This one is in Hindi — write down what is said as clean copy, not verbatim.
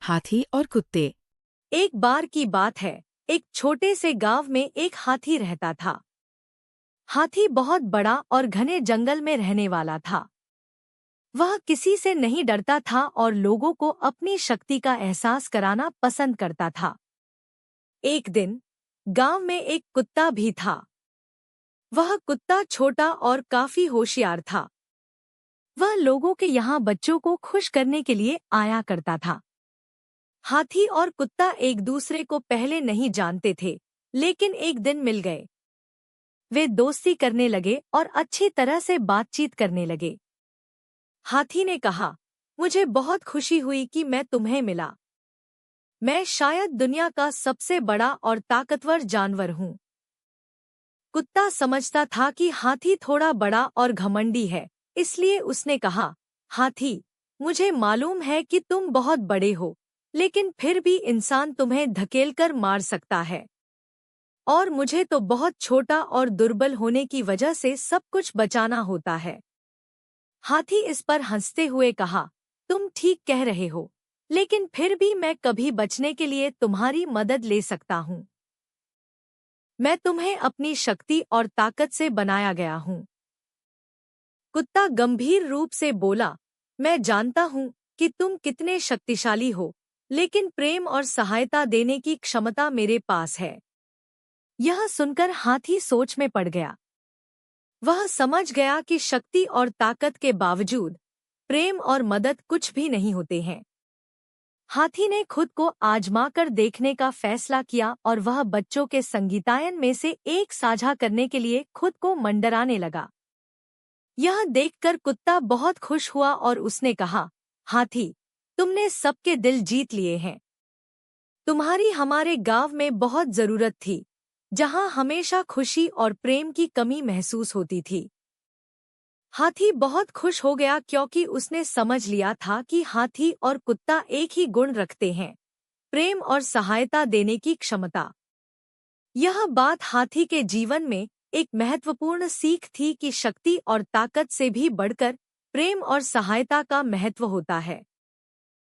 हाथी और कुत्ते। एक बार की बात है, एक छोटे से गांव में एक हाथी रहता था। हाथी बहुत बड़ा और घने जंगल में रहने वाला था। वह किसी से नहीं डरता था और लोगों को अपनी शक्ति का एहसास कराना पसंद करता था। एक दिन गांव में एक कुत्ता भी था। वह कुत्ता छोटा और काफी होशियार था। वह लोगों के यहाँ बच्चों को खुश करने के लिए आया करता था। हाथी और कुत्ता एक दूसरे को पहले नहीं जानते थे, लेकिन एक दिन मिल गए। वे दोस्ती करने लगे और अच्छी तरह से बातचीत करने लगे। हाथी ने कहा, मुझे बहुत खुशी हुई कि मैं तुम्हें मिला। मैं शायद दुनिया का सबसे बड़ा और ताकतवर जानवर हूँ। कुत्ता समझता था कि हाथी थोड़ा बड़ा और घमंडी है, इसलिए उसने कहा, हाथी, मुझे मालूम है कि तुम बहुत बड़े हो, लेकिन फिर भी इंसान तुम्हें धकेलकर मार सकता है। और मुझे तो बहुत छोटा और दुर्बल होने की वजह से सब कुछ बचाना होता है। हाथी इस पर हंसते हुए कहा, तुम ठीक कह रहे हो, लेकिन फिर भी मैं कभी बचने के लिए तुम्हारी मदद ले सकता हूँ। मैं तुम्हें अपनी शक्ति और ताकत से बनाया गया हूँ। कुत्ता गंभीर रूप से बोला, मैं जानता हूँ कि तुम कितने शक्तिशाली हो, लेकिन प्रेम और सहायता देने की क्षमता मेरे पास है। यह सुनकर हाथी सोच में पड़ गया। वह समझ गया कि शक्ति और ताकत के बावजूद प्रेम और मदद कुछ भी नहीं होते हैं। हाथी ने खुद को आजमा कर देखने का फैसला किया और वह बच्चों के संगीतायन में से एक साझा करने के लिए खुद को मंडराने लगा। यह देखकर कुत्ता बहुत खुश हुआ और उसने कहा, हाथी, तुमने सबके दिल जीत लिए हैं। तुम्हारी हमारे गांव में बहुत जरूरत थी, जहां हमेशा खुशी और प्रेम की कमी महसूस होती थी। हाथी बहुत खुश हो गया क्योंकि उसने समझ लिया था कि हाथी और कुत्ता एक ही गुण रखते हैं, प्रेम और सहायता देने की क्षमता। यह बात हाथी के जीवन में एक महत्वपूर्ण सीख थी कि शक्ति और ताकत से भी बढ़कर प्रेम और सहायता का महत्व होता है।